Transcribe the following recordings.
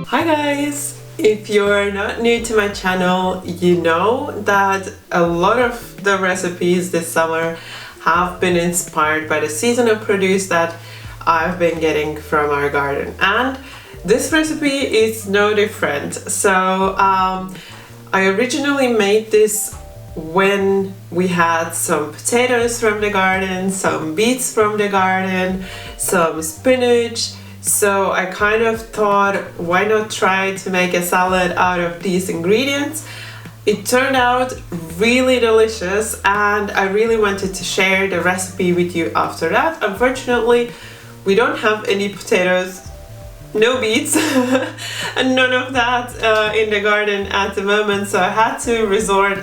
Hi guys! If you're not new to my channel, you know that a lot of the recipes this summer have been inspired by the seasonal produce that I've been getting from our garden, and this recipe is no different. So I originally made this when we had some potatoes from the garden, some beets from the garden, some spinach. So I kind of thought, why not try to make a salad out of these ingredients? It turned out really delicious, and I really wanted to share the recipe with you after that. Unfortunately, we don't have any potatoes, no beets, and none of that in the garden at the moment, so I had to resort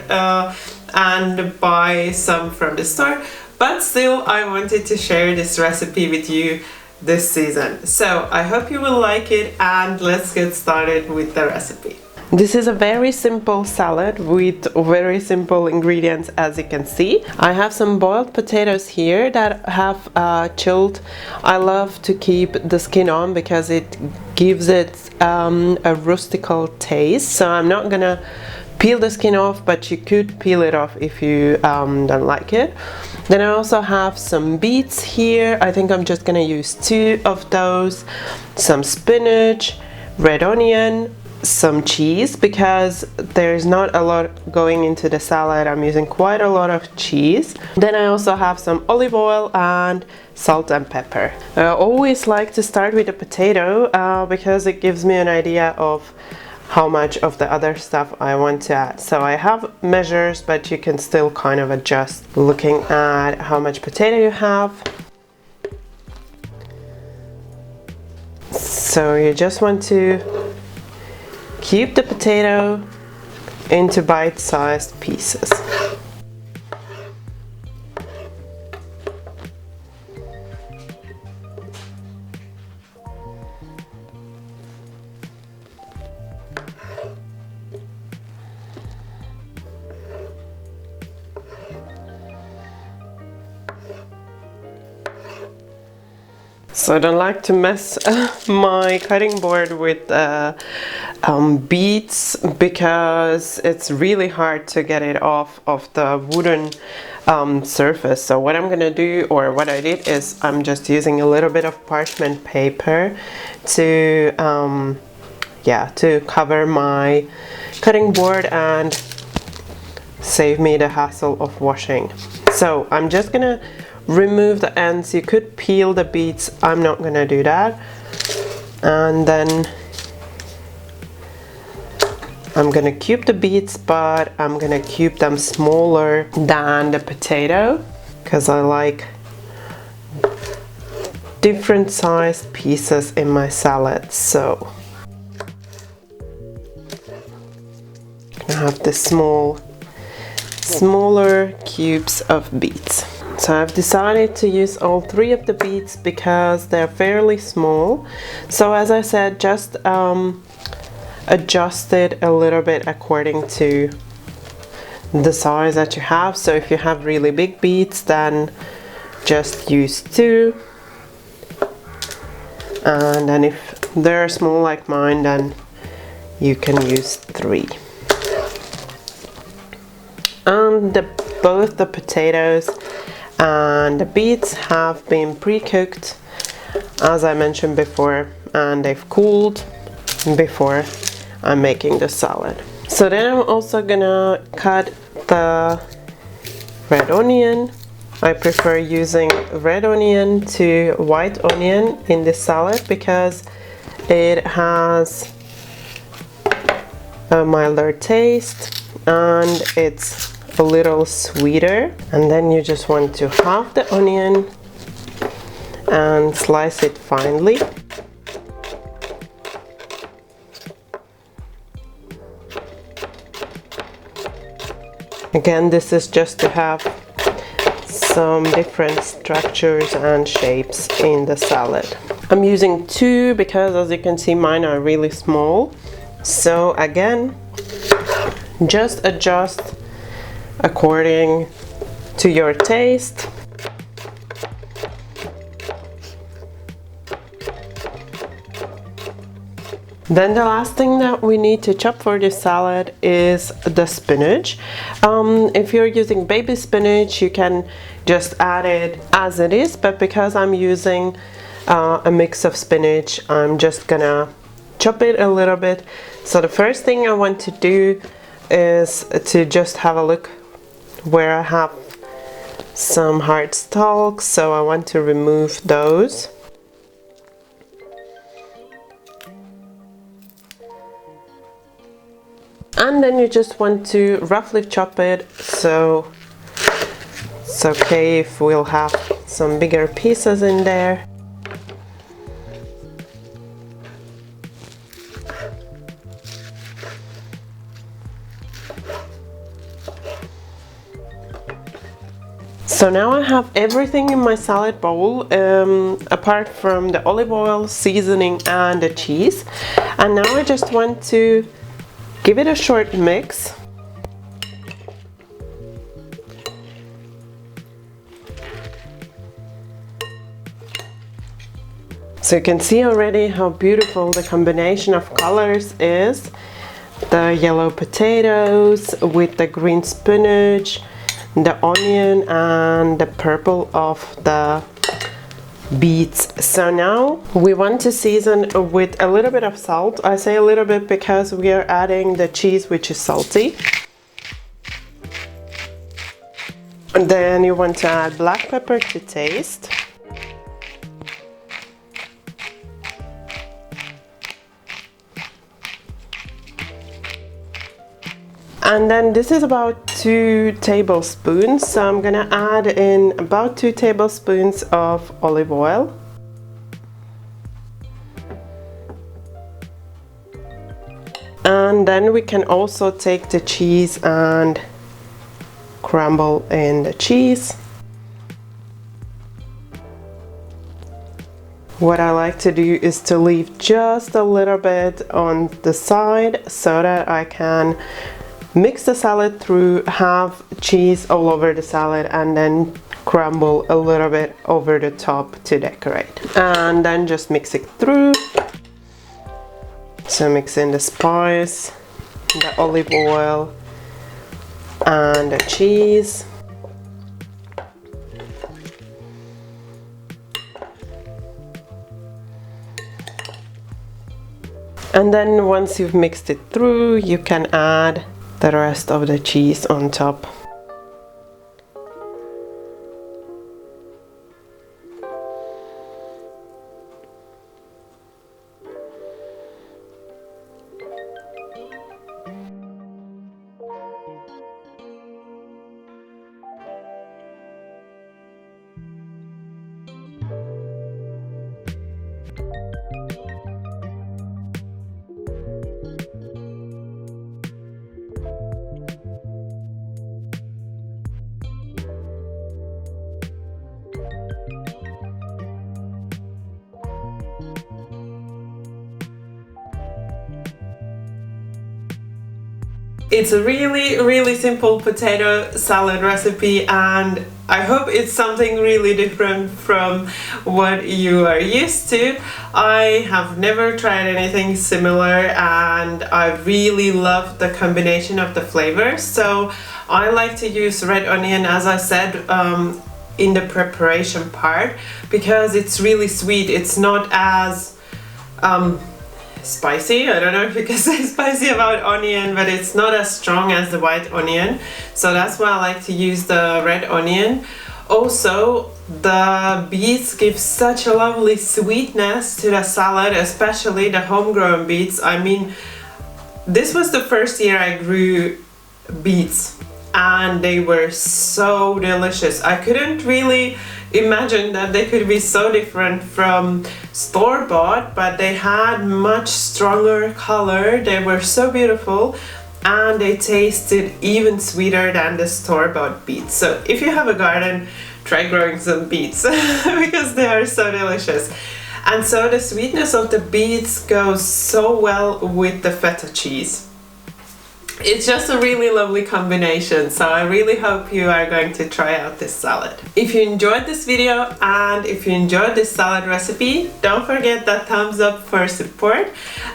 and buy some from the store. But still, I wanted to share this recipe with you this season. So I hope you will like it, and let's get started with the recipe. This is a very simple salad with very simple ingredients, as you can see. I have some boiled potatoes here that have chilled. I love to keep the skin on because it gives it a rustical taste. So I'm not gonna peel the skin off, but you could peel it off if you don't like it. Then I also have some beets here. I think I'm just gonna use 2 of those. Some spinach, red onion, some cheese, because there's not a lot going into the salad. I'm using quite a lot of cheese. Then I also have some olive oil and salt and pepper. I always like to start with the potato because it gives me an idea of how much of the other stuff I want to add. So I have measures, but you can still kind of adjust looking at how much potato you have. So you just want to keep the potato into bite-sized pieces. So I don't like to mess my cutting board with beets because it's really hard to get it off of the wooden surface. So what I'm gonna do, or what I did, is I'm just using a little bit of parchment paper to to cover my cutting board and save me the hassle of washing. So I'm just gonna remove the ends. You could peel the beets, I'm not gonna do that. And then I'm gonna cube the beets, but I'm gonna cube them smaller than the potato because I like different sized pieces in my salad. So I have the smaller cubes of beets. So I've decided to use all 3 of the beets because they're fairly small. So as I said, just adjust it a little bit according to the size that you have. So if you have really big beets, then just use 2. And then if they're small like mine, then you can use 3. And both the potatoes and the beets have been pre-cooked, as I mentioned before, and they've cooled before I'm making the salad. So then I'm also gonna cut the red onion. I prefer using red onion to white onion in this salad because it has a milder taste and it's a little sweeter. And then you just want to halve the onion and slice it finely. Again, this is just to have some different structures and shapes in the salad. I'm using 2 because, as you can see, mine are really small. So again, just adjust according to your taste. Then the last thing that we need to chop for this salad is the spinach. If you're using baby spinach, you can just add it as it is, but because I'm using a mix of spinach, I'm just gonna chop it a little bit. So the first thing I want to do is to just have a look where I have some hard stalks, so I want to remove those. And then you just want to roughly chop it, so it's okay if we'll have some bigger pieces in there. So now I have everything in my salad bowl, apart from the olive oil, seasoning and the cheese. And now I just want to give it a short mix. So you can see already how beautiful the combination of colors is. The yellow potatoes with the green spinach, the onion and the purple of the beets. So now we want to season with a little bit of salt. I say a little bit because we are adding the cheese, which is salty. And then you want to add black pepper to taste. And then this is about 2 tablespoons, so I'm gonna add in about 2 tablespoons of olive oil. And then we can also take the cheese and crumble in the cheese. What I like to do is to leave just a little bit on the side so that I can mix the salad through, have cheese all over the salad, and then crumble a little bit over the top to decorate. And then just mix it through. So mix in the spice, the olive oil, and the cheese. And then once you've mixed it through, you can add the rest of the cheese on top. It's a really simple potato salad recipe, and I hope it's something really different from what you are used to. I have never tried anything similar, and I really love the combination of the flavors. So I like to use red onion, as I said, in the preparation part, because it's really sweet. It's not as spicy. I don't know if you can say spicy about onion, but it's not as strong as the white onion, so that's why I like to use the red onion. Also, the beets give such a lovely sweetness to the salad, especially the homegrown beets. I mean, this was the first year I grew beets, and they were so delicious. I couldn't really imagine that they could be so different from store-bought, but they had much stronger color. They were so beautiful, and they tasted even sweeter than the store-bought beets. So if you have a garden, try growing some beets because they are so delicious. And so the sweetness of the beets goes so well with the feta cheese. It's just a really lovely combination, so I really hope you are going to try out this salad. If you enjoyed this video and if you enjoyed this salad recipe, don't forget that thumbs up for support.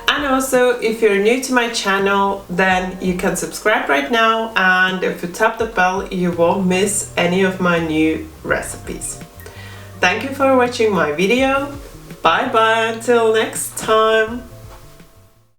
And also, if you're new to my channel, then you can subscribe right now, and if you tap the bell, you won't miss any of my new recipes. Thank you for watching my video. Bye bye until next time.